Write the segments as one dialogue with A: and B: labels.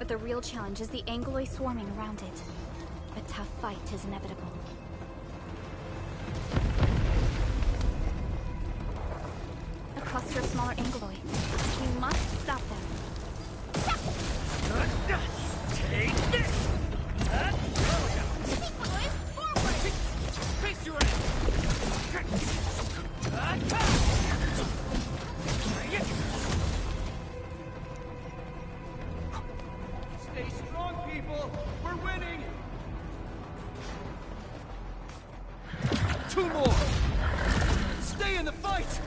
A: But the real challenge is the Angoloi swarming around it. A tough fight is inevitable. A cluster of smaller Angoloi. We must stop them.
B: Take this! Forward! Face your ass! Stay strong, people! We're winning! 2 more! Stay in the fight!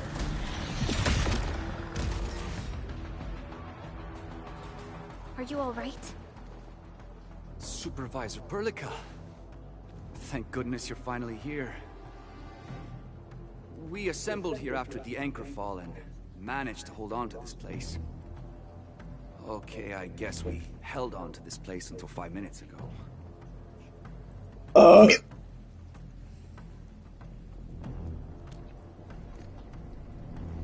A: Are you all right?
C: Supervisor Perlica. Thank goodness you're finally here. We assembled here after the anchor fall and managed to hold on to this place. Okay, I guess we held on to this place until 5 minutes ago.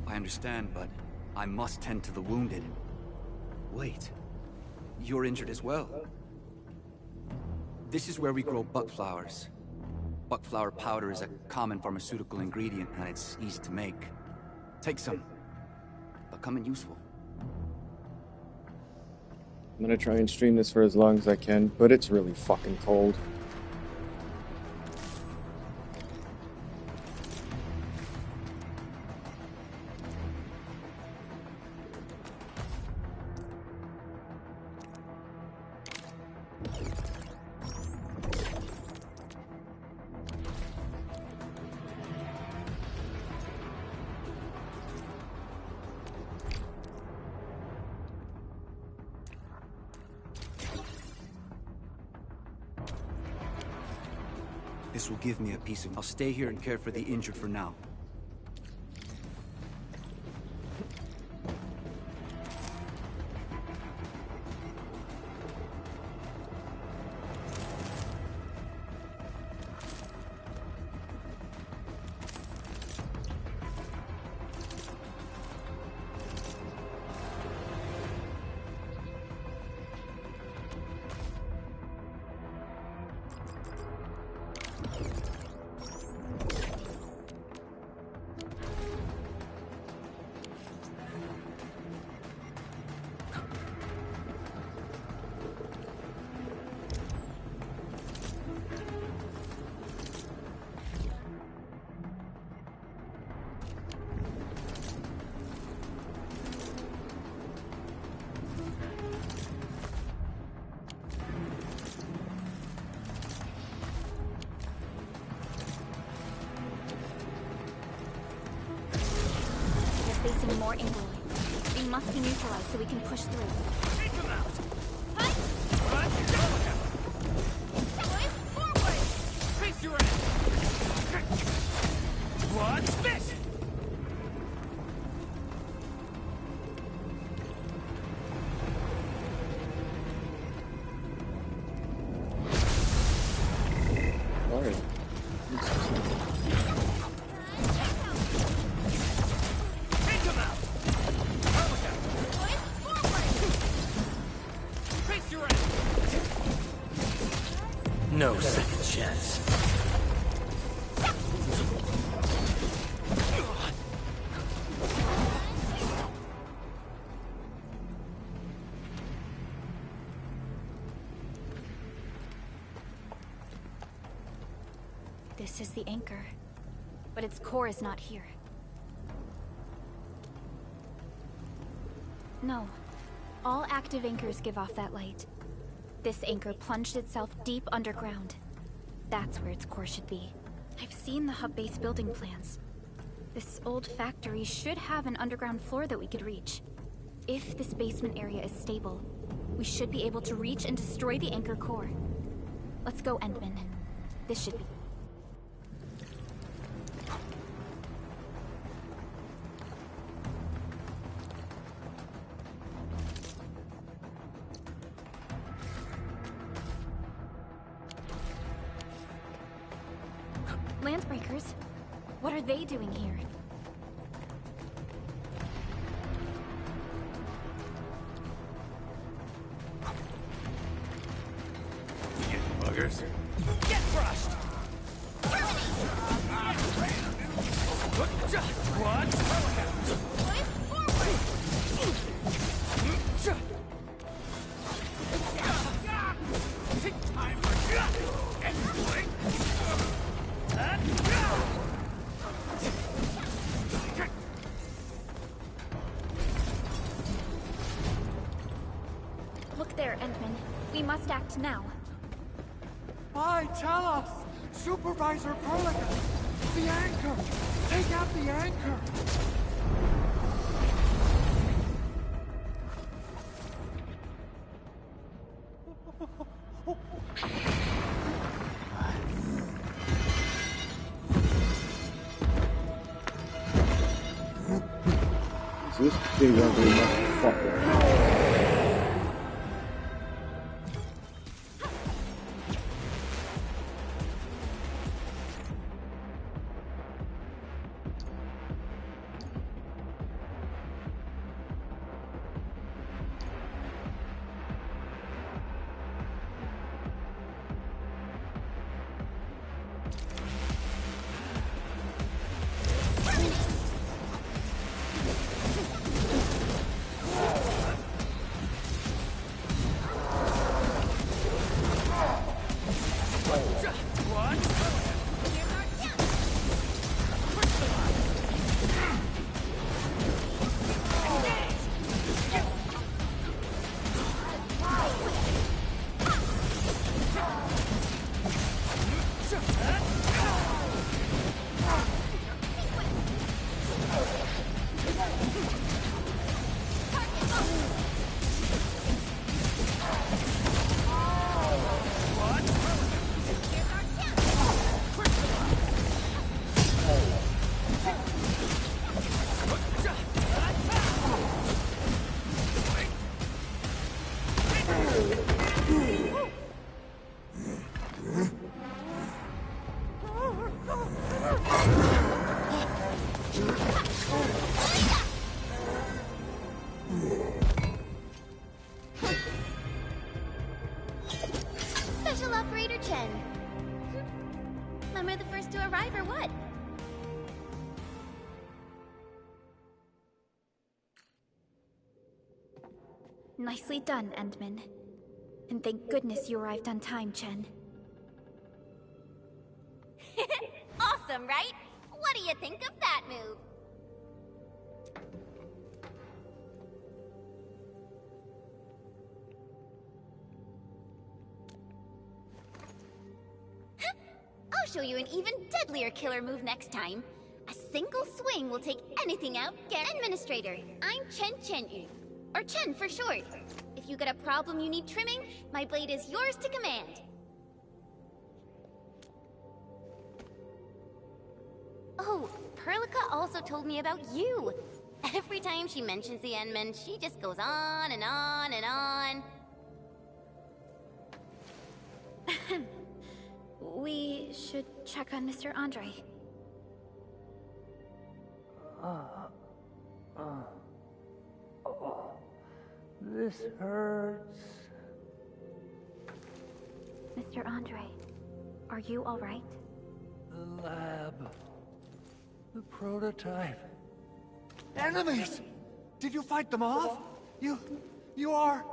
C: I understand, but I must tend to the wounded. Wait, you're injured as well. This is where we grow buckflowers. Buckflower powder is a common pharmaceutical ingredient and it's easy to make. Take some. They'll come in useful.
D: I'm gonna try and stream this for as long as I can, but it's really fucking cold.
C: This will give me a piece of... I'll stay here and care for the injured for now.
A: Facing more Angoloi. They must be neutralized so we can push through.
B: Take them out!
A: Fight! Forward!
B: Face your ass! What's this?
D: Alright.
B: No second chance.
A: This is the anchor, but its core is not here. No. All active anchors give off that light. This anchor plunged itself deep underground. That's where its core should be. I've seen the hub base building plans. This old factory should have an underground floor that we could reach. If this basement area is stable, we should be able to reach and destroy the anchor core. Let's go, Endman. This should be... Landbreakers? What are they doing here?
C: anchors! Get crushed! What?
A: Look there, Endman. We must act now.
B: Why, tell us! Supervisor Perlica! The anchor! Take out the anchor!
D: Is this big ugly motherfucker?
E: Special Operator Chen. Am I the first to arrive or what?
A: Nicely done, Endman. And thank goodness you arrived on time, Chen.
E: Awesome, right? What do you think of that move? I'll show you an even deadlier killer move next time. A single swing will take anything out. Get Administrator. I'm Chen Chen-yu, or Chen for short. If you got a problem you need trimming, my blade is yours to command. Oh, Perlica also told me about you. Every time she mentions the Endman, she just goes on and on and on.
A: We should check on Mr. Andre.
B: This hurts.
A: Mr. Andre, are you all right?
B: The lab. The prototype. Enemies! Did you fight them off? You are...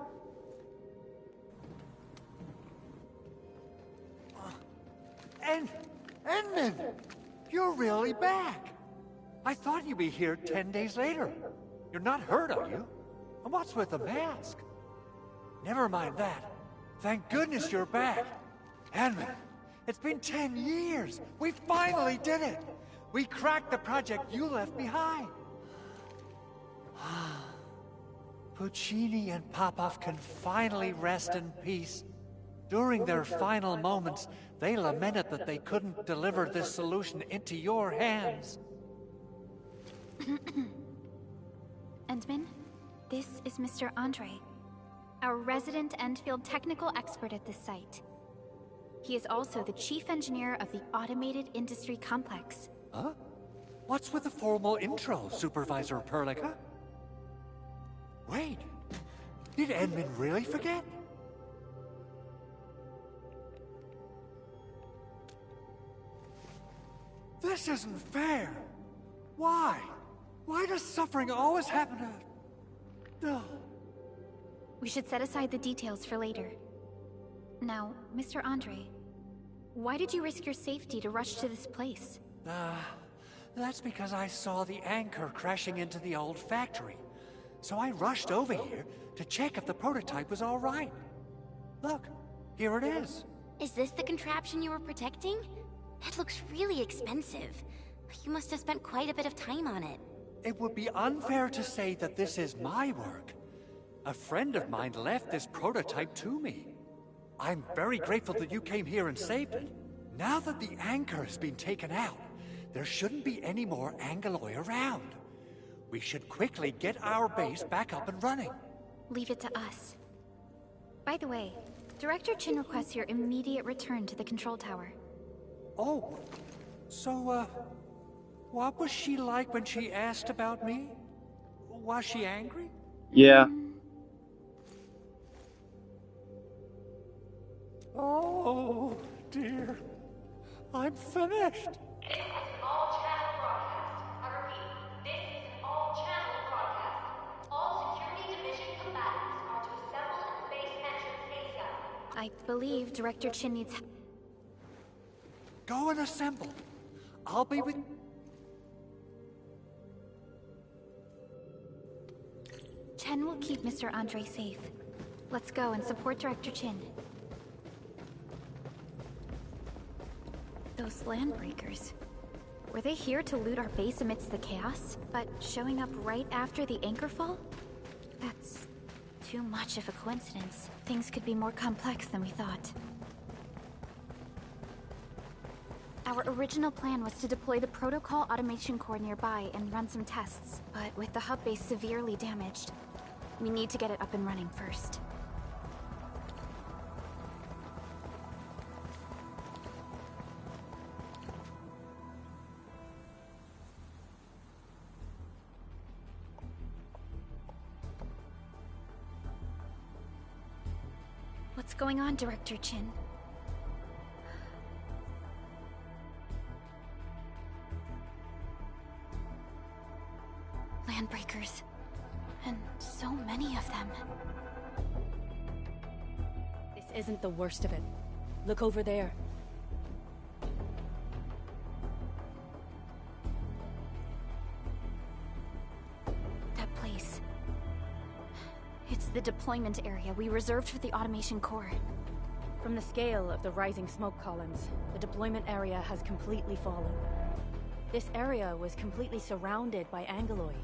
B: Endman! You're really back! I thought you'd be here 10 days later. You're not hurt, are you? And what's with the mask? Never mind that. Thank goodness you're back. Endman, it's been 10 years. We finally did it. We cracked the project you left behind. Puccini and Popov can finally rest in peace. During their final moments, they lamented that they couldn't deliver this solution into your hands.
A: Endman, this is Mr. Andre, our resident Enfield technical expert at this site. He is also the chief engineer of the Automated Industry Complex.
B: Huh? What's with the formal intro, Supervisor Perlica? Wait, did Endman really forget? This isn't fair. Why? Why does suffering always happen to... Ugh.
A: We should set aside the details for later. Now, Mr. Andre, why did you risk your safety to rush to this place?
B: That's because I saw the anchor crashing into the old factory. So I rushed over here to check if the prototype was all right. Look, here it is.
E: Is this the contraption you were protecting? That looks really expensive. You must have spent quite a bit of time on it.
B: It would be unfair to say that this is my work. A friend of mine left this prototype to me. I'm very grateful that you came here and saved it. Now that the anchor has been taken out, there shouldn't be any more Angaloi around. We should quickly get our base back up and running.
A: Leave it to us. By the way, Director Chin requests your immediate return to the control tower.
B: Oh, so, what was she like when she asked about me? Was she angry?
D: Yeah.
B: Oh, dear. I'm finished.
F: This is an all-channel broadcast. I repeat, this is an all-channel broadcast. All security division combatants are to assemble at the base entrance ASAP.
A: I believe Director Chin needs...
B: Go and assemble. I'll be with...
A: Chen will keep Mr. Andre safe. Let's go and support Director Chin. Those landbreakers. Were they here to loot our base amidst the chaos? But showing up right after the anchor fall? That's too much of a coincidence. Things could be more complex than we thought. Our original plan was to deploy the protocol automation core nearby and run some tests. But with the hub base severely damaged, we need to get it up and running first. What's going on, Director Chin? Landbreakers. And so many of them.
G: This isn't the worst of it. Look over there.
A: That place. It's the deployment area we reserved for the automation core.
G: From the scale of the rising smoke columns, the deployment area has completely fallen. This area was completely surrounded by Angaloi,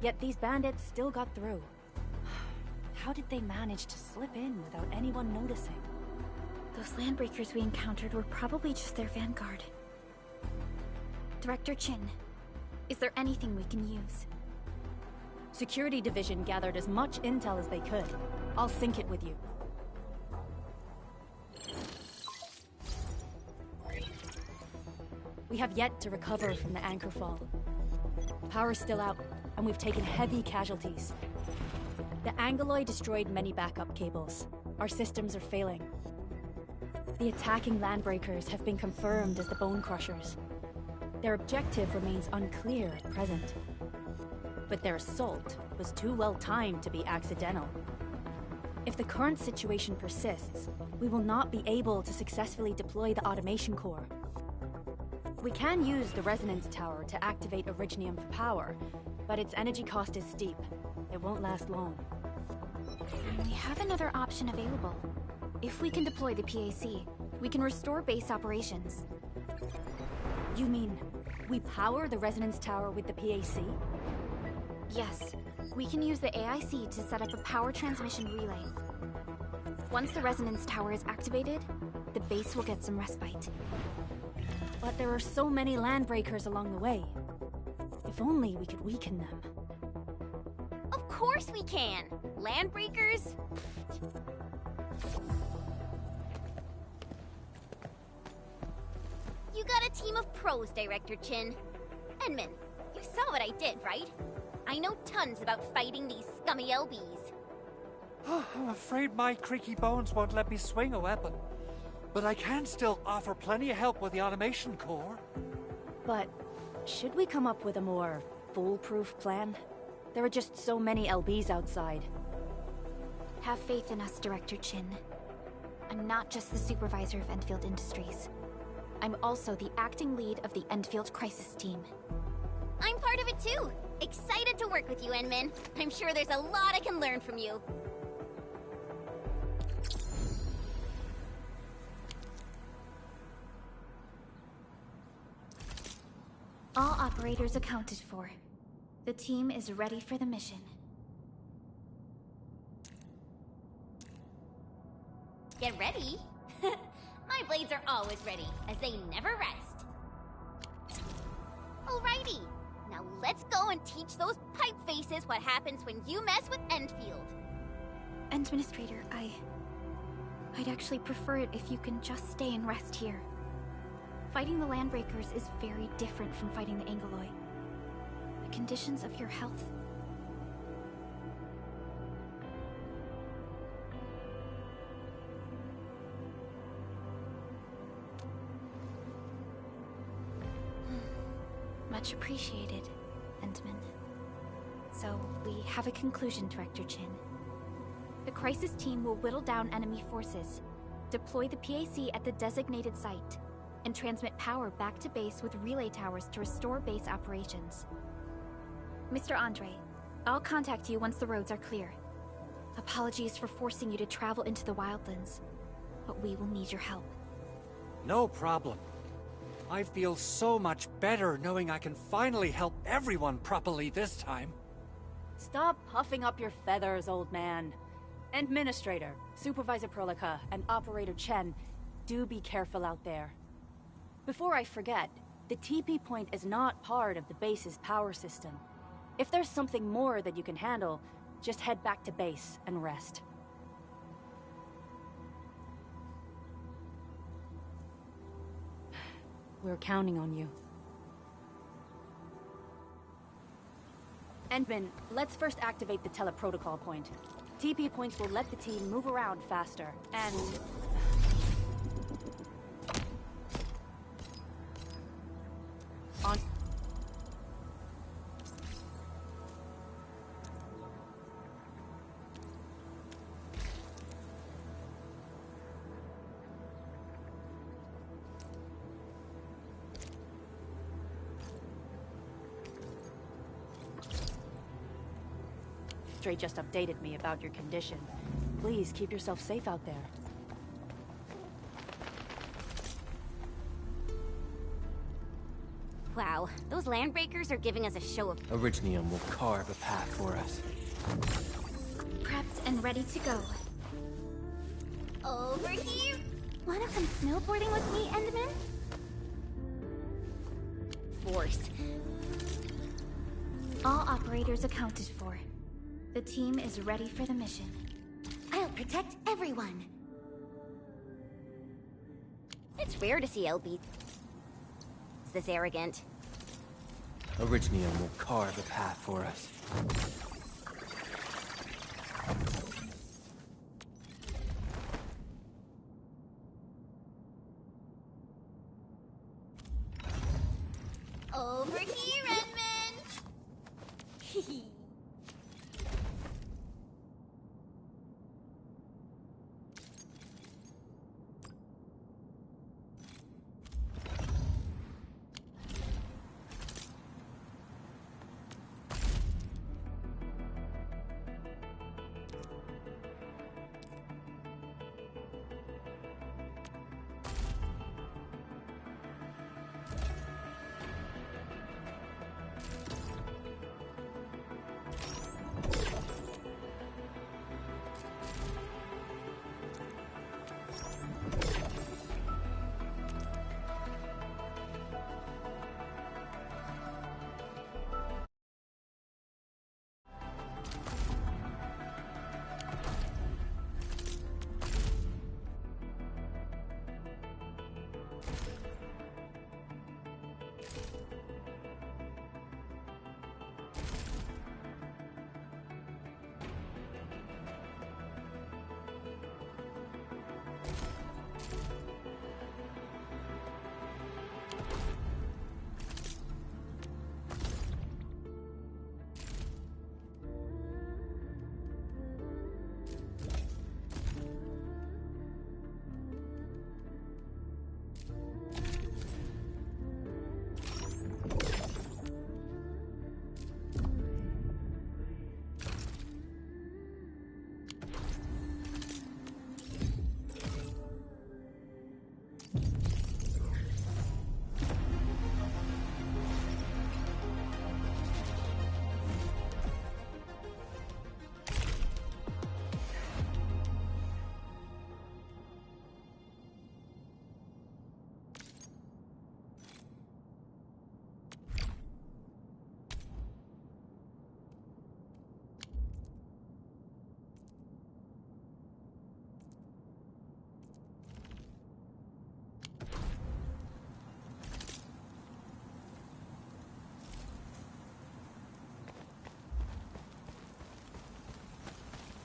G: yet these bandits still got through. How did they manage to slip in without anyone noticing?
A: Those landbreakers we encountered were probably just their vanguard. Director Chin, is there anything we can use?
G: Security Division gathered as much intel as they could. I'll sync it with you. We have yet to recover from the anchor fall. Power's still out, and we've taken heavy casualties. The Angaloi destroyed many backup cables. Our systems are failing. The attacking landbreakers have been confirmed as the Bone Crushers. Their objective remains unclear at present. But their assault was too well timed to be accidental. If the current situation persists, we will not be able to successfully deploy the automation core. We can use the resonance tower to activate Originium for power, but its energy cost is steep. It won't last long.
A: We have another option available. If we can deploy the PAC, we can restore base operations.
G: You mean, we power the resonance tower with the PAC?
A: Yes, we can use the AIC to set up a power transmission relay. Once the resonance tower is activated, the base will get some respite.
G: But there are so many landbreakers along the way. If only we could weaken them.
E: Of course we can! Landbreakers? You got a team of pros, Director Chin. Edmund, you saw what I did, right? I know tons about fighting these scummy LBs.
B: I'm afraid my creaky bones won't let me swing a weapon. But I can still offer plenty of help with the automation core.
G: But Should we come up with a more foolproof plan? There are just so many LBs outside.
A: Have faith in us, Director Chin. I'm not just the supervisor of Enfield Industries. I'm also the acting lead of the Enfield Crisis Team.
E: I'm part of it too. Excited to work with you, Enmin. I'm sure there's a lot I can learn from you.
A: All operators accounted for. The team is ready for the mission.
E: Get ready? My blades are always ready, as they never rest. Alrighty, now let's go and teach those pipe faces what happens when you mess with Enfield.
A: Administrator, I'd actually prefer it if you can just stay and rest here. Fighting the Landbreakers is very different from fighting the Angoloi. The conditions of your health... Much appreciated, Entman. So, we have a conclusion, Director Chin. The Crisis Team will whittle down enemy forces, deploy the PAC at the designated site, and transmit power back to base with relay towers to restore base operations. Mr. Andre, I'll contact you once the roads are clear. Apologies for forcing you to travel into the wildlands, but we will need your help.
B: No problem. I feel so much better knowing I can finally help everyone properly this time.
G: Stop puffing up your feathers, old man. Administrator, Supervisor Prolica, and Operator Chen, do be careful out there. Before I forget, the TP point is not part of the base's power system. If there's something more that you can handle, just head back to base and rest. We're counting on you. Endman, let's first activate the teleprotocol point. TP points will let the team move around faster, and... on... Stray just updated me about your condition. Please keep yourself safe out there.
E: Wow, those Landbreakers are giving us a show of...
H: Originium will carve a path for us.
A: Prepped and ready to go.
E: Over here! Wanna come snowboarding with me, Enderman? Force.
A: All operators accounted for. The team is ready for the mission.
E: I'll protect everyone. It's rare to see LB this arrogant.
H: Originium will carve a path for us.
E: Over here, Edmund!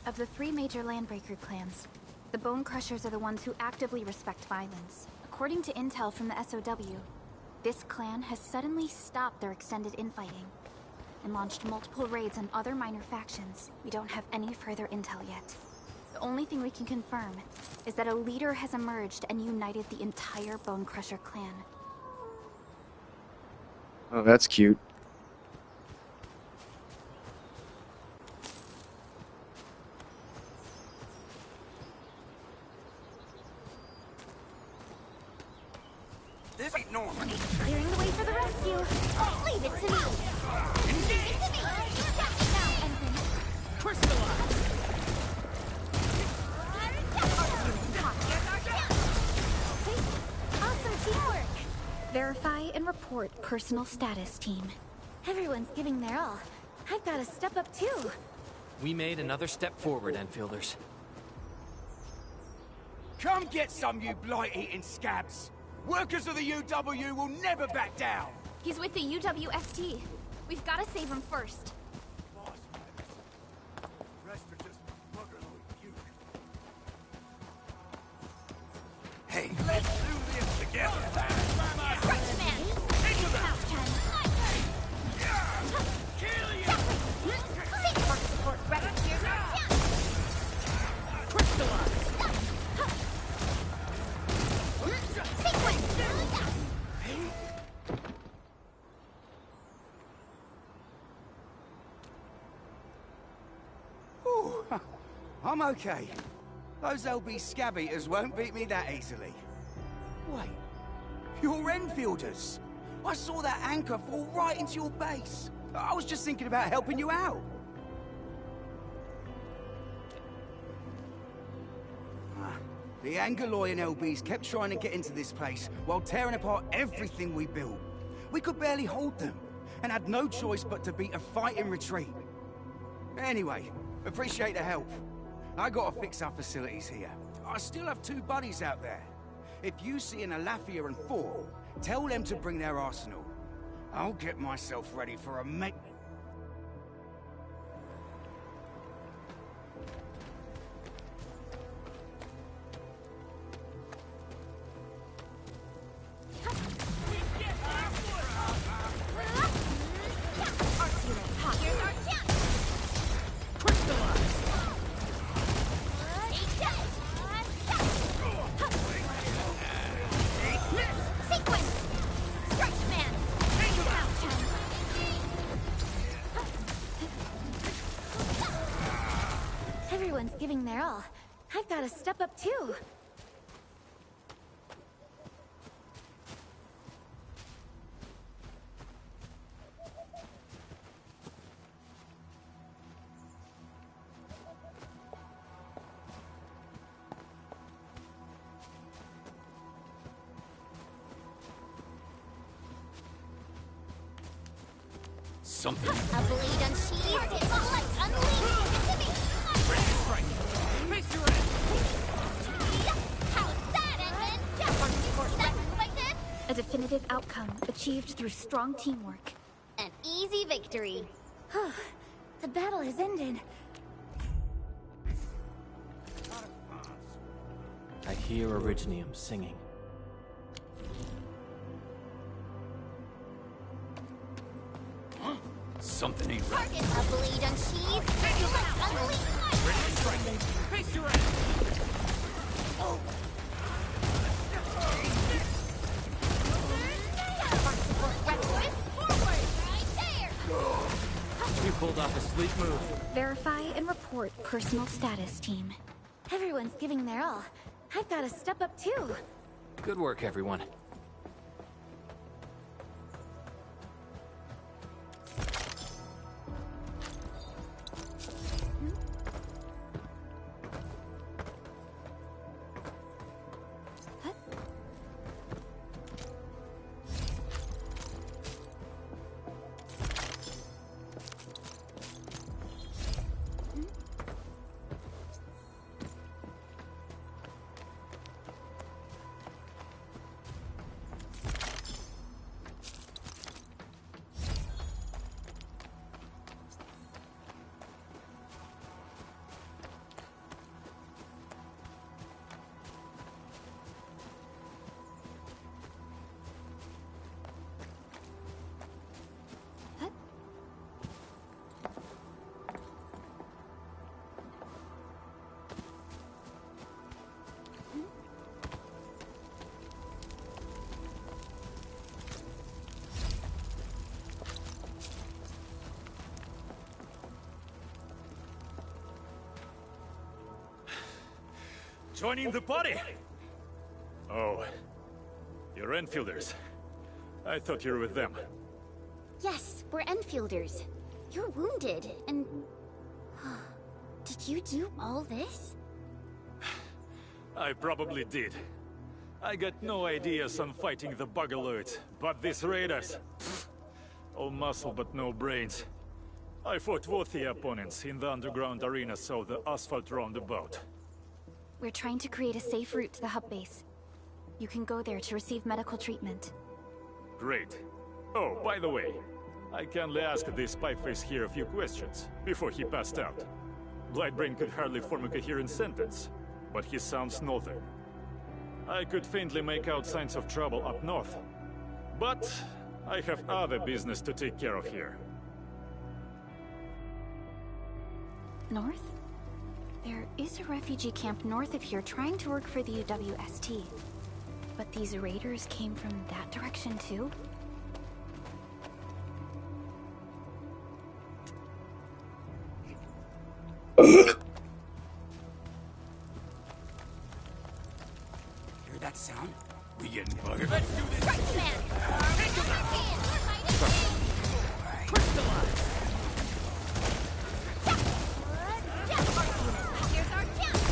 A: Of the 3 major Landbreaker clans, the Bone Crushers are the ones who actively respect violence. According to intel from the SOW, this clan has suddenly stopped their extended infighting and launched multiple raids on other minor factions. We don't have any further intel yet. The only thing we can confirm is that a leader has emerged and united the entire Bone Crusher clan.
D: Oh, that's cute.
I: This ain't normal.
E: Clearing the way for the rescue. Leave it to me. Leave it to me. Got it now, Ensign.
I: Crystallize!
E: Awesome teamwork.
A: Verify and report personal status, team.
G: Everyone's giving their all. I've got to step up too.
H: We made another step forward, Enfielders.
I: Come get some, you blight-eating scabs! Workers of the UW will never back down!
A: He's with the UWST. We've got to save him first.
I: Rest are just buggerly puke. Hey, let's do this together!
E: Crunch man. Mouth time.
I: Kill you!
E: Teamwork support ready. Here's our chance.
I: Crystallize!
E: Sequence.
C: Ooh, I'm okay. Those LB scab eaters won't beat me that easily. Wait, you're Enfielders. I saw that anchor fall right into your base. I was just thinking about helping you out. The Angaloy and LBs kept trying to get into this place while tearing apart everything we built. We could barely hold them, and had no choice but to beat a fight in retreat. Anyway, appreciate the help. I gotta fix our facilities here. I still have 2 buddies out there. If you see an Alafia and 4, tell them to bring their arsenal. I'll get myself ready for a mate.
E: Here's our chance.
I: Crystallize!
E: Sequence. Stretch man. Mouth time.
G: Everyone's giving their all. I've got to step up too.
I: Something.
E: A blade unsheathed. It's a light unleashed. It's to me.
I: Face your end!
E: How's that, Edmund? That move I did?
A: A definitive outcome achieved through strong teamwork.
E: An easy victory.
G: The battle has ended.
H: I hear Originium singing.
I: Something ain't right.
E: Target. A blade unsheathed. It's a light unleashed.
I: Ready to strike. Face your end!
H: You pulled off a sleek move.
A: Verify and report personal status, team.
G: Everyone's giving their all. I've got to step up too.
H: Good work, everyone.
J: Joining the party? Oh, you're Enfielders. I thought you were with them.
E: Yes, we're Enfielders. You're wounded, and... Did you do all this?
J: I probably did. I got no ideas on fighting the Bugaloids, but these raiders... all muscle but no brains. I fought worthy opponents in the underground arena, so the asphalt roundabout.
A: We're trying to create a safe route to the hub base. You can go there to receive medical treatment.
J: Great. Oh, by the way, I kindly asked this pie-face here a few questions before he passed out. Blightbrain could hardly form a coherent sentence, but he sounds northern. I could faintly make out signs of trouble up north, but I have other business to take care of here.
A: North? There is a refugee camp north of here trying to work for the UWST. But these raiders came from that direction too?
C: Hear that sound?
I: We getting buggered?
E: Let's do this! Right, man! Take him out! Crystallize! Here's our chance!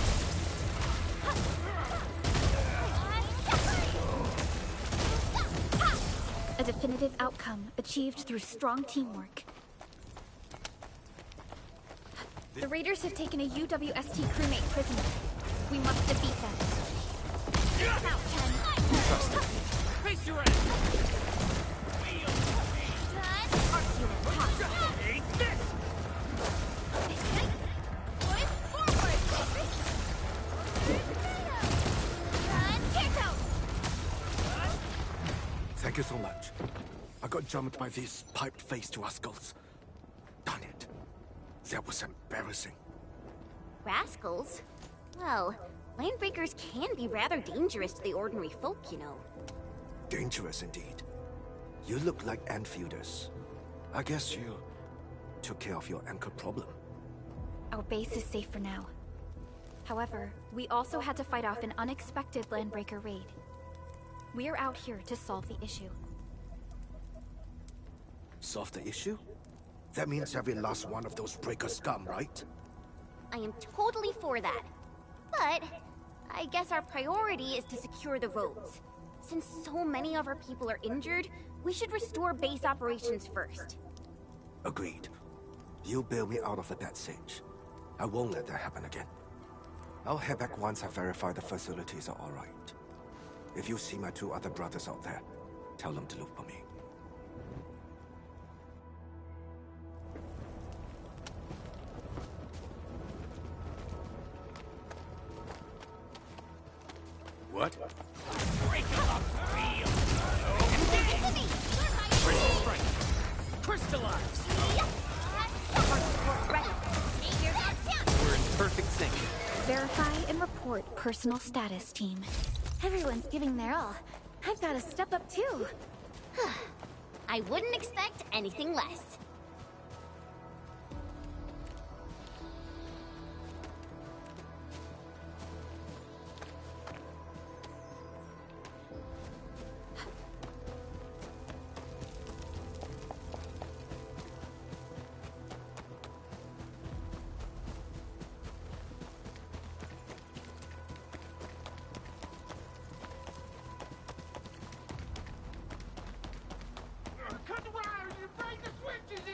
A: A definitive outcome achieved through strong teamwork. The raiders have taken a UWST crewmate prisoner. We must defeat them.
E: Out, Ken!
J: Trust me.
E: Face your end! Arc unit, hot!
I: Ain't this?
E: Push forward!
K: Thank you so much. I got jumped by these pipe-faced rascals. Darn it. That was embarrassing.
E: Rascals? Well, landbreakers can be rather dangerous to the ordinary folk, you know.
K: Dangerous indeed. You look like Enfielders. I guess you took care of your anchor problem.
A: Our base is safe for now. However, we also had to fight off an unexpected landbreaker raid. We are out here to solve the issue.
K: Solve the issue? That means every last one of those breaker scum, right?
E: I am totally for that. But I guess our priority is to secure the roads. Since so many of our people are injured, we should restore base operations first.
K: Agreed. You bail me out of a bad sitch. I won't let that happen again. I'll head back once I verify the facilities are alright. If you see my two other brothers out there, tell them to look for me.
I: What?
E: Break it up!
H: Crystallize!
E: We're
H: in perfect sync.
A: Verify and report personal status, team.
E: Everyone's giving their all. I've got to step up too. I wouldn't expect anything less.
I: Cut the wire! You break the switches!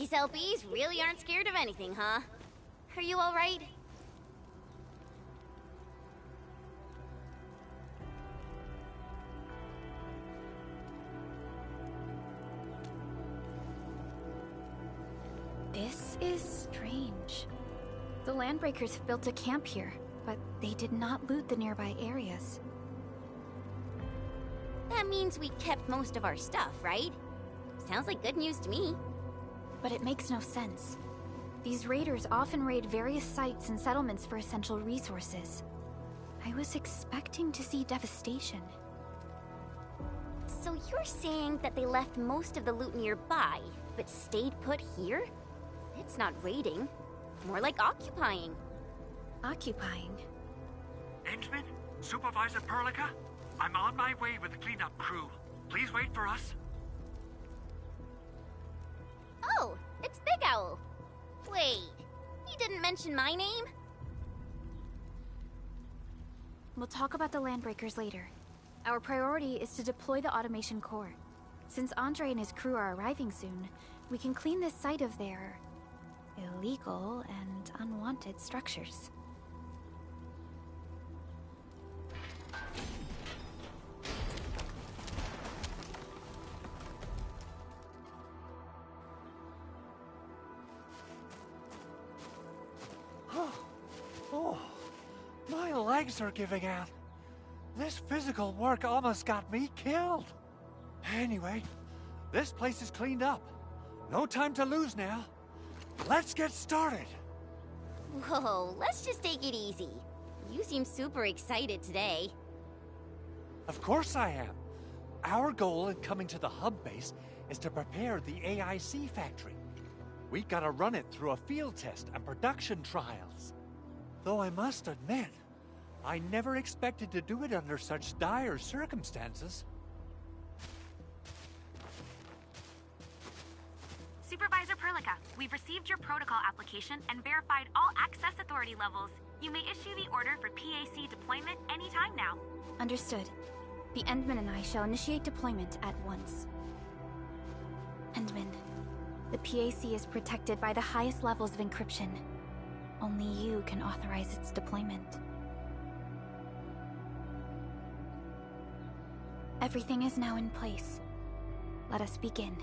E: These LBs really aren't scared of anything, huh? Are you alright?
A: This is strange. The Landbreakers built a camp here, but they did not loot the nearby areas.
E: That means we kept most of our stuff, right? Sounds like good news to me.
A: But it makes no sense. These raiders often raid various sites and settlements for essential resources. I was expecting to see devastation.
E: So you're saying that they left most of the loot nearby, but stayed put here? It's not raiding. More like occupying.
A: Occupying?
B: Endman? Supervisor Perlica? I'm on my way with the cleanup crew. Please wait for us.
E: Oh, it's Big Owl. Wait, he didn't mention my name?
A: We'll talk about the Landbreakers later. Our priority is to deploy the automation core. Since Andre and his crew are arriving soon, we can clean this site of their illegal and unwanted structures.
B: Oh, my legs are giving out. This physical work almost got me killed. Anyway, this place is cleaned up. No time to lose now. Let's get started.
E: Whoa, let's just take it easy. You seem super excited today.
B: Of course I am. Our goal in coming to the hub base is to prepare the AIC factory. We gotta run it through a field test and production trials. Though I must admit, I never expected to do it under such dire circumstances.
L: Supervisor Perlica, we've received your protocol application and verified all access authority levels. You may issue the order for PAC deployment anytime now.
A: Understood. The Endman and I shall initiate deployment at once. Endman, the PAC is protected by the highest levels of encryption. Only you can authorize its deployment. Everything is now in place. Let us begin.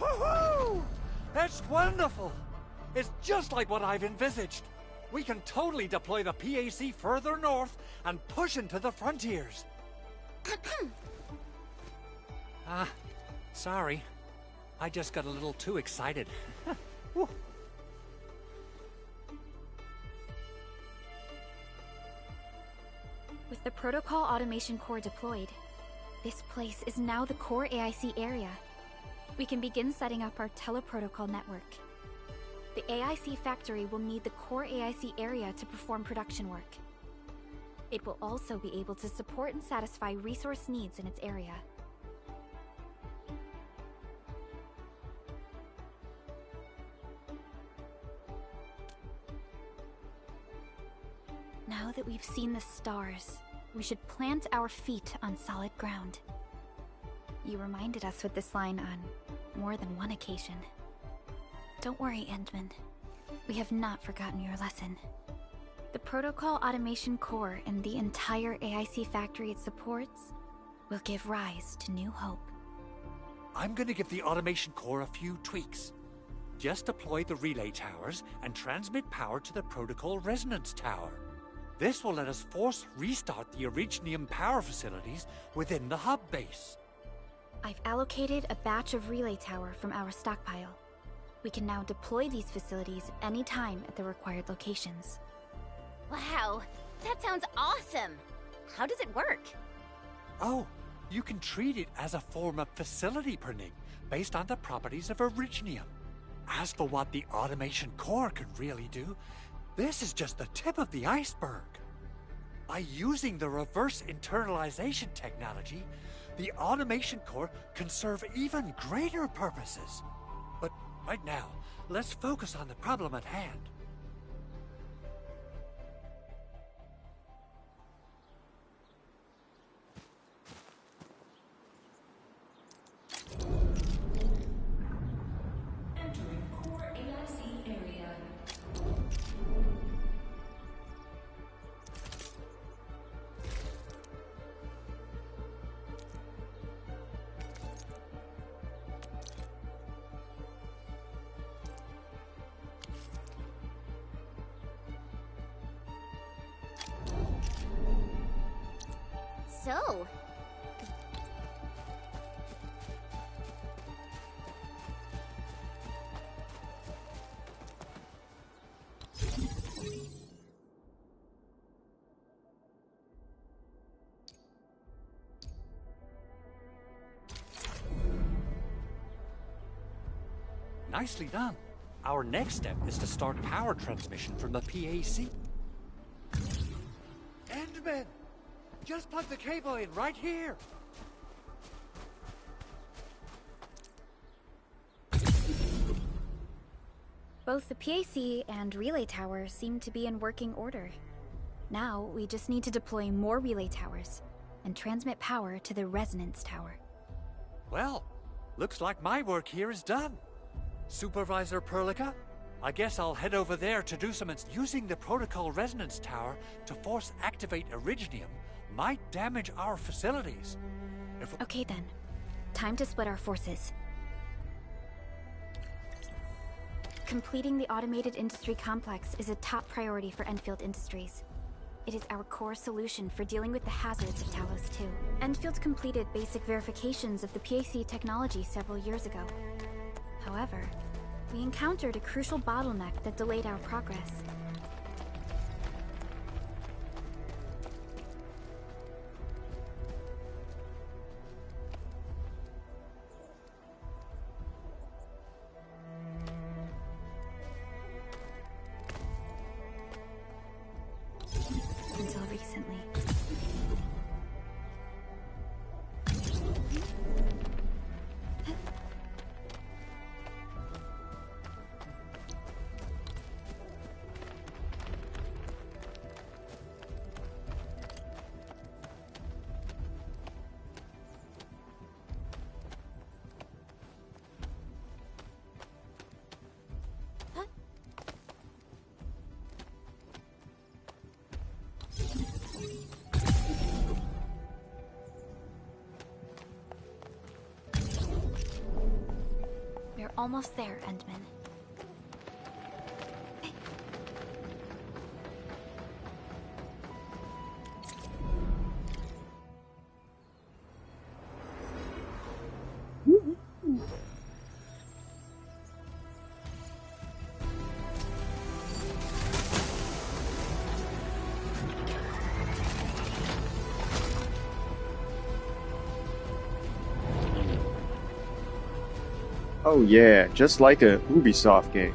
B: Woohoo! That's wonderful! It's just like what I've envisaged. We can totally deploy the PAC further north and push into the frontiers. Sorry. I just got a little too excited.
A: With the Protocol Automation Core deployed, this place is now the core AIC area. We can begin setting up our teleprotocol network. The AIC factory will need the core AIC area to perform production work. It will also be able to support and satisfy resource needs in its area. Now that we've seen the stars, we should plant our feet on solid ground. You reminded us with this line on more than one occasion. Don't worry, Endman. We have not forgotten your lesson. The protocol automation core and the entire AIC factory it supports will give rise to new hope.
B: I'm gonna give the automation core a few tweaks. Just deploy the relay towers and transmit power to the protocol resonance tower. This will let us force restart the Originium power facilities within the hub base.
A: I've allocated a batch of relay tower from our stockpile. We can now deploy these facilities anytime at the required locations.
E: Wow, that sounds awesome! How does it work?
B: Oh, you can treat it as a form of facility printing based on the properties of Originium. As for what the automation core could really do, this is just the tip of the iceberg. By using the reverse internalization technology, the automation core can serve even greater purposes. But right now, let's focus on the problem at hand.
M: Entering core AIC area.
E: So,
B: Nicely done. Our next step is to start power transmission from the PAC. Endman! Just plug the cable in right here!
A: Both the PAC and relay tower seem to be in working order. Now, we just need to deploy more relay towers and transmit power to the resonance tower.
B: Well, looks like my work here is done. Supervisor Perlica, I guess I'll head over there to do some using the protocol resonance tower to force activate Originium might damage our facilities.
A: Okay then. Time to split our forces. Completing the automated industry complex is a top priority for Enfield Industries. It is our core solution for dealing with the hazards of Talos 2. Enfield completed basic verifications of the PAC technology several years ago. However, we encountered a crucial bottleneck that delayed our progress. Until recently. We're almost there, Endman.
D: Oh yeah, just like a Ubisoft game.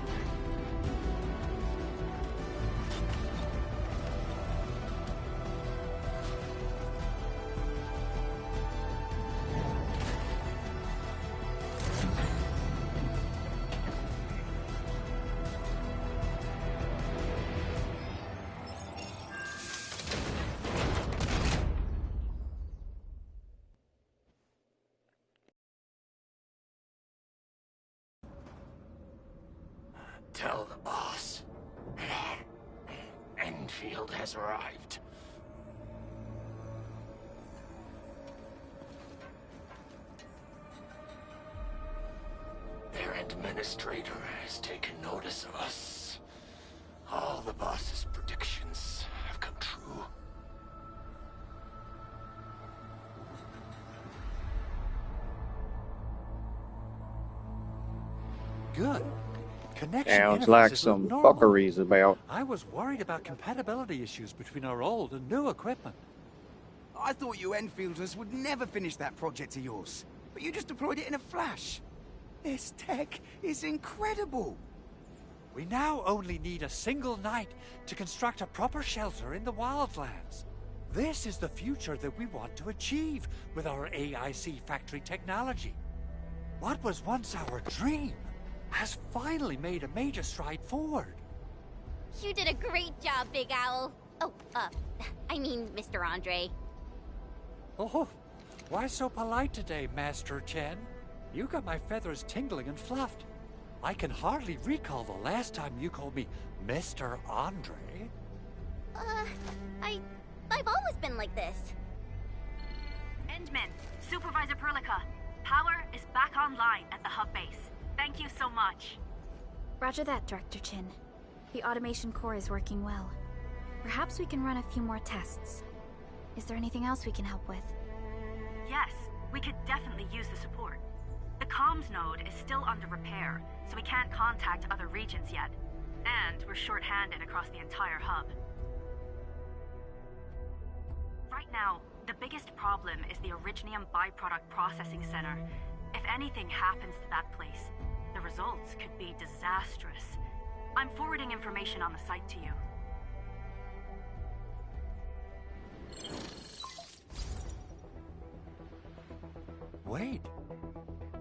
N: Enfield has arrived. Their administrator has taken notice of us. All the boss's predictions have come true.
B: Good. Connection
D: Sounds like
B: interfaces
D: some
B: look normal.
D: fuckery's about.
B: I was worried about compatibility issues between our old and new equipment.
C: I thought you Enfielders would never finish that project of yours, but you just deployed it in a flash. This tech is incredible.
B: We now only need a single night to construct a proper shelter in the wildlands. This is the future that we want to achieve with our AIC factory technology. What was once our dream has finally made a major stride forward.
E: You did a great job, Big Owl. Oh, I mean, Mr. Andre.
B: Oh, why so polite today, Master Chen? You got my feathers tingling and fluffed. I can hardly recall the last time you called me Mr. Andre.
E: I've always been like this.
L: Endman, Supervisor Perlica, power is back online at the hub base. Thank you so much.
A: Roger that, Director Chin. The automation core is working well. Perhaps we can run a few more tests. Is there anything else we can help with?
L: Yes, we could definitely use the support. The comms node is still under repair, so we can't contact other regions yet. And we're short-handed across the entire hub. Right now, the biggest problem is the Originium byproduct processing center. If anything happens to that place, the results could be disastrous. I'm forwarding information on the site to you.
B: Wait.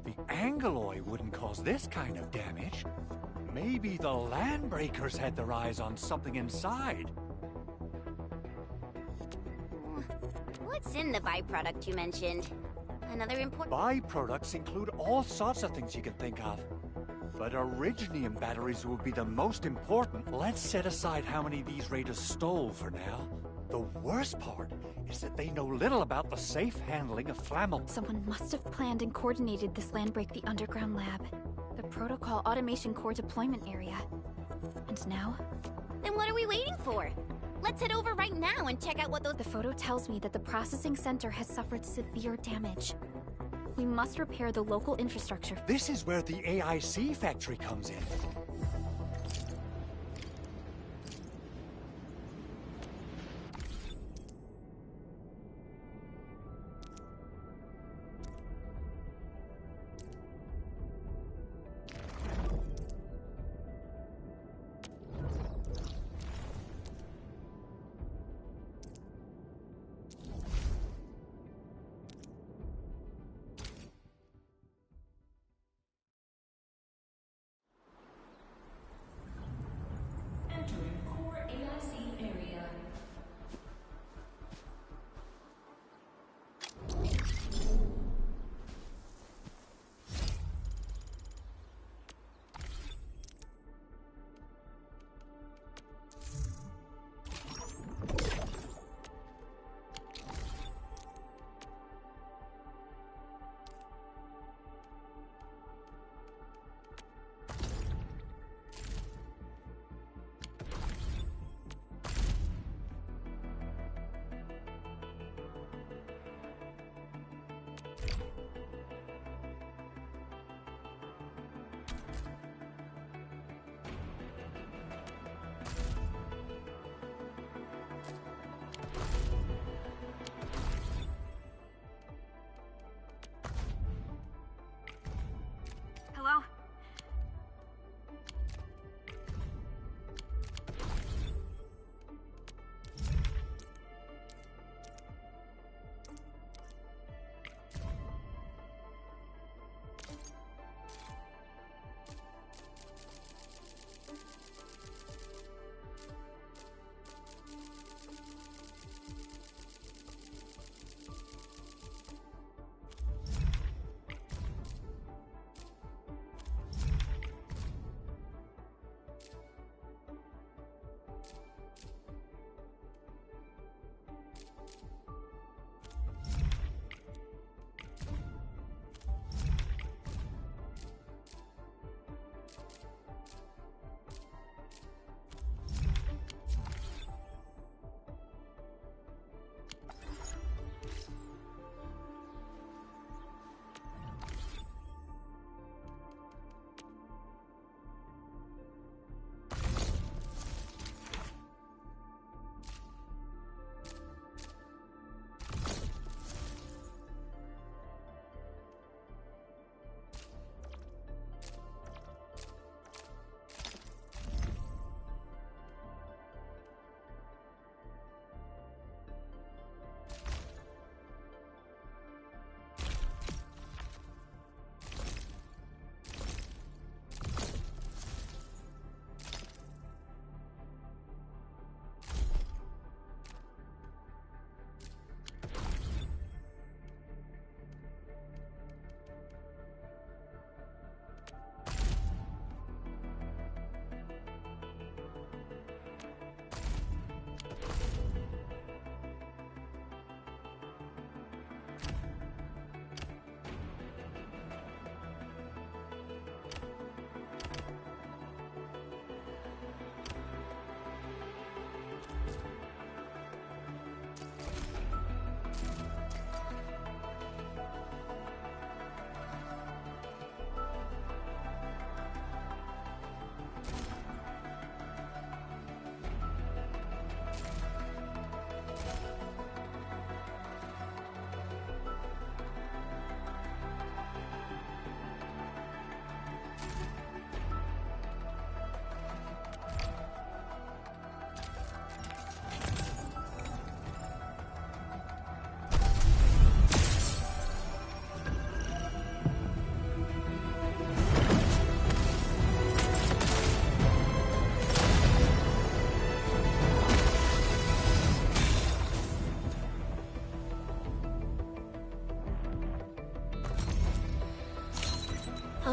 B: The Angeloy wouldn't cause this kind of damage. Maybe the Landbreakers had their eyes on something inside.
E: What's in the byproduct you mentioned? Another important...
B: Byproducts include all sorts of things you can think of. But Originium batteries will be the most important. Let's set aside how many these raiders stole for now. The worst part is that they know little about the safe handling of flammable...
A: Someone must have planned and coordinated this landbreak the underground lab. The protocol automation core deployment area. And now?
E: Then what are we waiting for? Let's head over right now and check out what those...
A: The photo tells me that the processing center has suffered severe damage. We must repair the local infrastructure.
B: This is where the AIC factory comes in.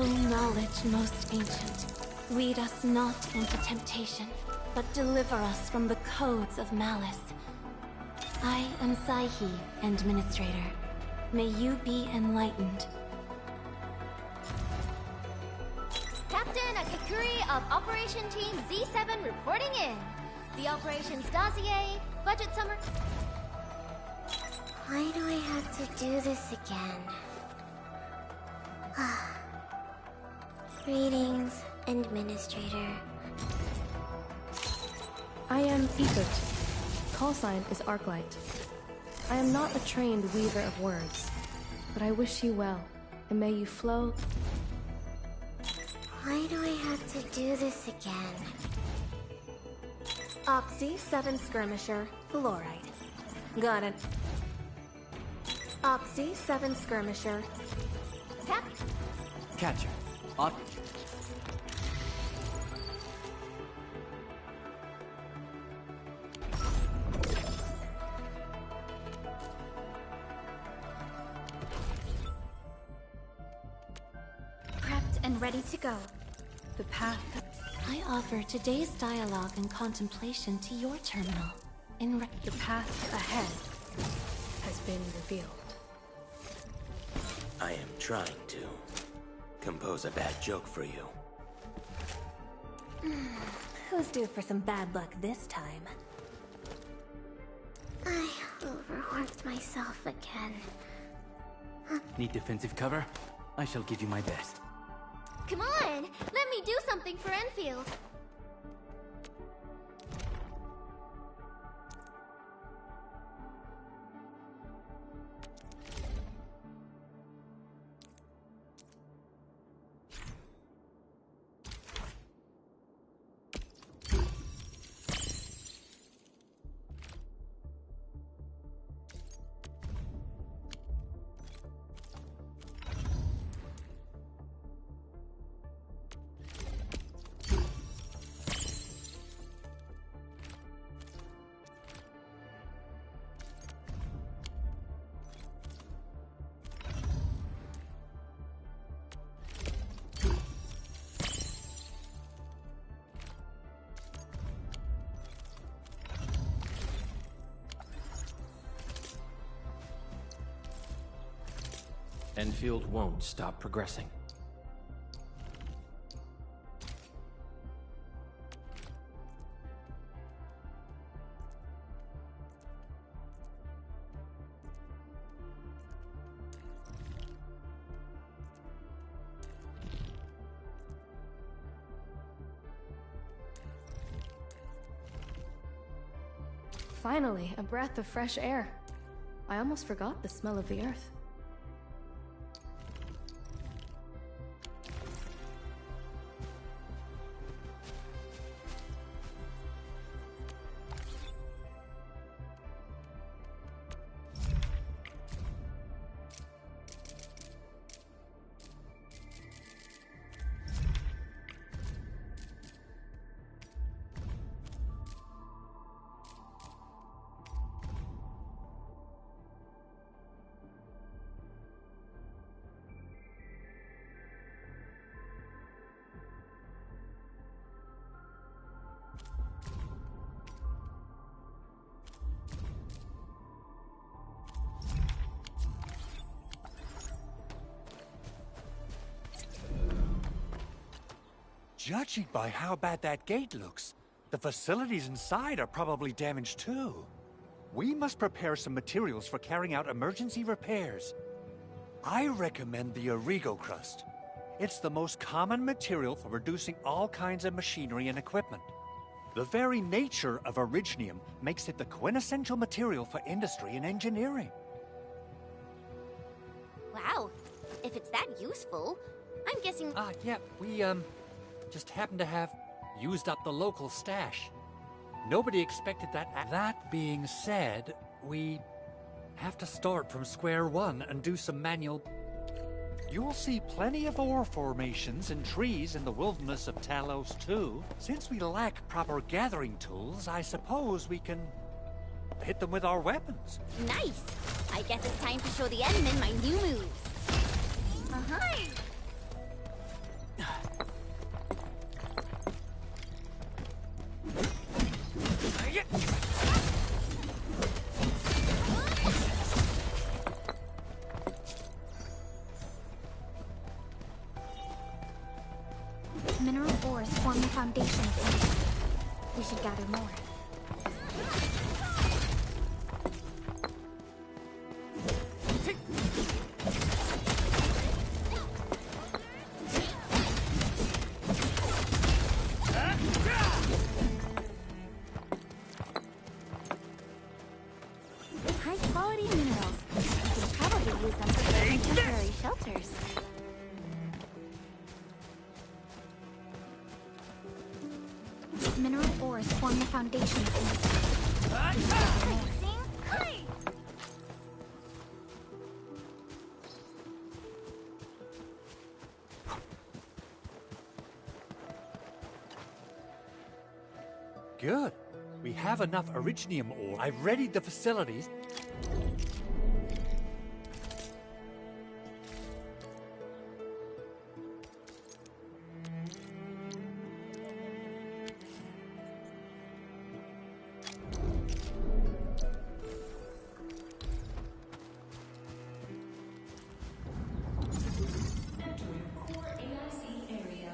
O: O knowledge most ancient, lead us not into temptation, but deliver us from the codes of malice. I am Saihi, Administrator. May you be enlightened.
E: Captain Akakuri of Operation Team Z7 reporting in. The operations dossier, budget summary...
P: Why do I have to do this again? Greetings, Administrator.
G: I am Ikut. Call sign is Arclight. I am not a trained weaver of words, but I wish you well, and may you flow...
P: Why do I have to do this again?
O: Opsy 7 Skirmisher, Fluoride. Got it. Opsy 7 Skirmisher.
E: Tap.
H: Catcher. Op.
A: Prepped and ready to go.
G: The path...
O: I offer today's dialogue and contemplation to your terminal.
G: The path ahead has been revealed.
N: I am trying to compose a bad joke for you.
O: Who's due for some bad luck this time?
P: I overworked myself again.
H: Need defensive cover? I shall give you my best.
E: Come on, let me do something for Enfield.
H: Enfield won't stop progressing.
G: Finally, a breath of fresh air. I almost forgot the smell of the earth.
B: Judging by how bad that gate looks, the facilities inside are probably damaged too. We must prepare some materials for carrying out emergency repairs. I recommend the Origo crust. It's the most common material for producing all kinds of machinery and equipment. The very nature of originium makes it the quintessential material for industry and engineering.
E: Wow, if it's that useful, I'm guessing...
B: Yeah, we, just happen to have used up the local stash. Nobody expected that. That being said, we have to start from square one and do some manual... You'll see plenty of ore formations and trees in the wilderness of Talos too. Since we lack proper gathering tools, I suppose we can hit them with our weapons.
E: Nice! I guess it's time to show the admin my new moves.
A: foundation of India. We should gather more.
E: High-quality minerals. You can probably use them for building temporary shelters.
A: Mineral ores form the foundation of India.
B: Good. We have enough originium ore. I've readied the facilities.
M: Entering core AIC area.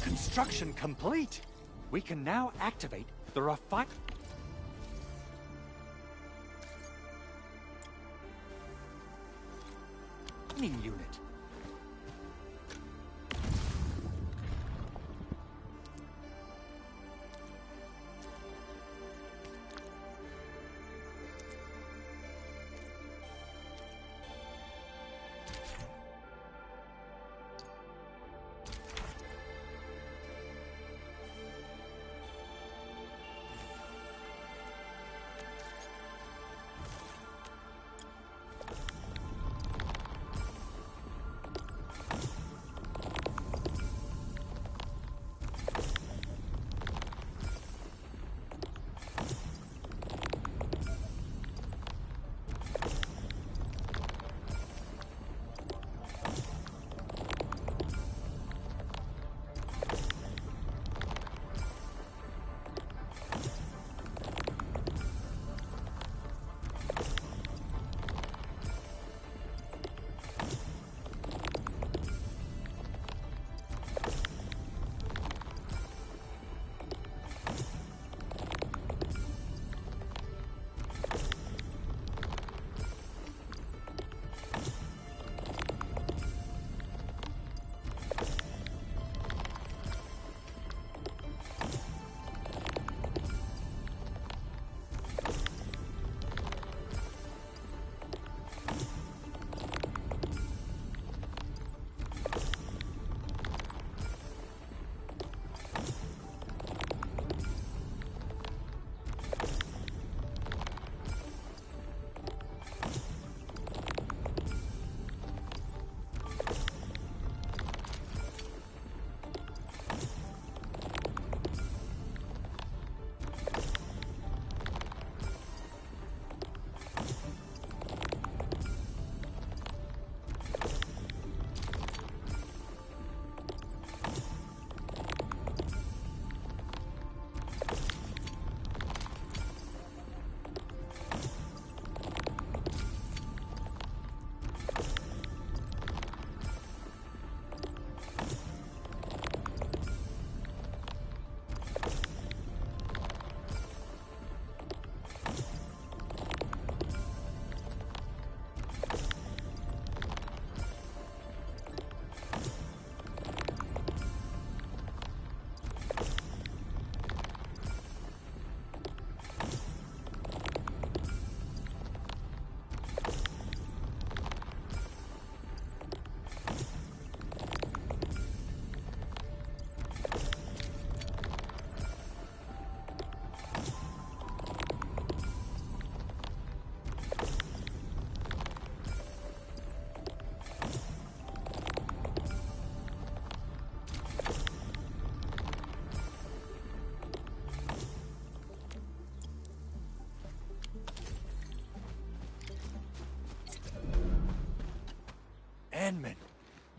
B: Construction complete. We can now activate the refining unit.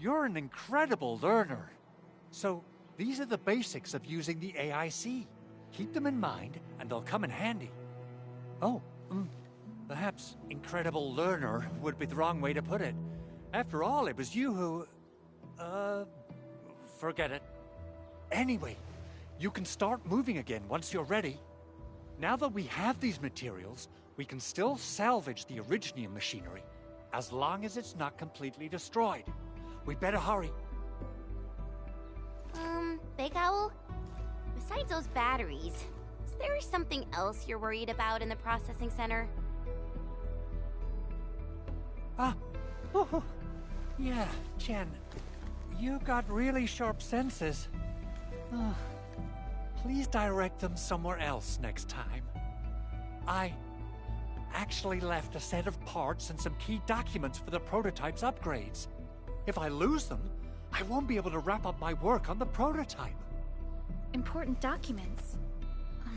B: You're an incredible learner. So, these are the basics of using the AIC. Keep them in mind, and they'll come in handy. Oh, perhaps incredible learner would be the wrong way to put it. After all, it was you who... forget it. Anyway, you can start moving again once you're ready. Now that we have these materials, we can still salvage the Originium machinery, as long as it's not completely destroyed. We better hurry.
E: Big Owl? Besides those batteries, is there something else you're worried about in the processing center?
B: Yeah, Chen. You got really sharp senses. Please direct them somewhere else next time. I actually left a set of parts and some key documents for the prototype's upgrades. If I lose them, I won't be able to wrap up my work on the prototype.
A: Important documents?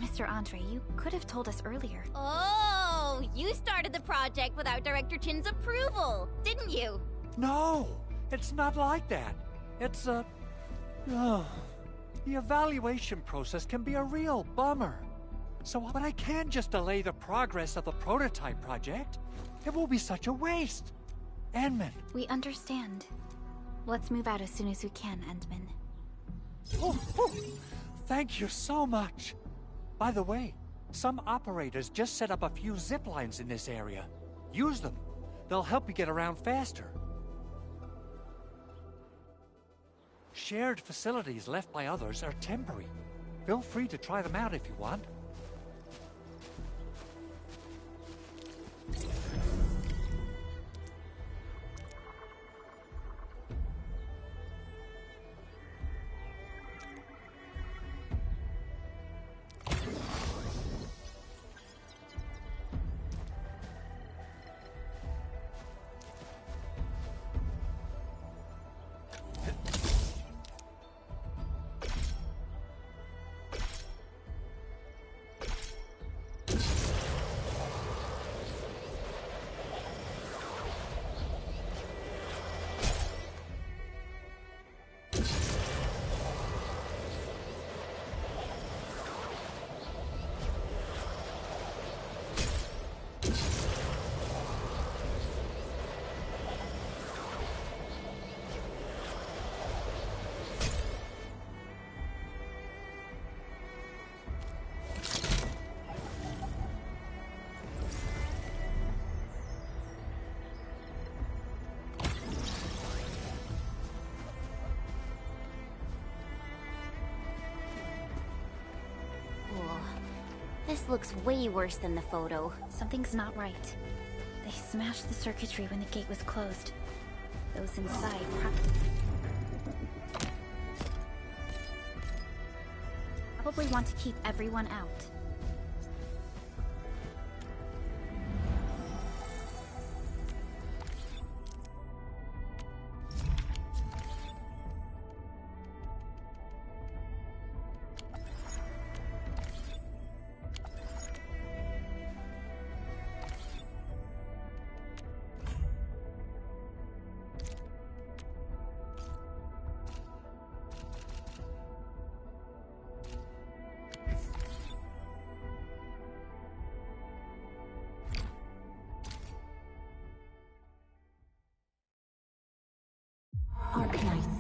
A: Mr. Andre, you could have told us earlier.
E: Oh, you started the project without Director Chin's approval, didn't you?
B: No, it's not like that. It's the evaluation process can be a real bummer. But I can't just delay the progress of the prototype project. It will be such a waste. Endman.
A: We understand. Let's move out as soon as we can, Endman.
B: Thank you so much. By the way, some operators just set up a few zip lines in this area. Use them. They'll help you get around faster. Shared facilities left by others are temporary. Feel free to try them out if you want.
E: This looks way worse than the photo.
A: Something's not right. They smashed the circuitry when the gate was closed. Those inside probably want to keep everyone out.
O: Ark Knights.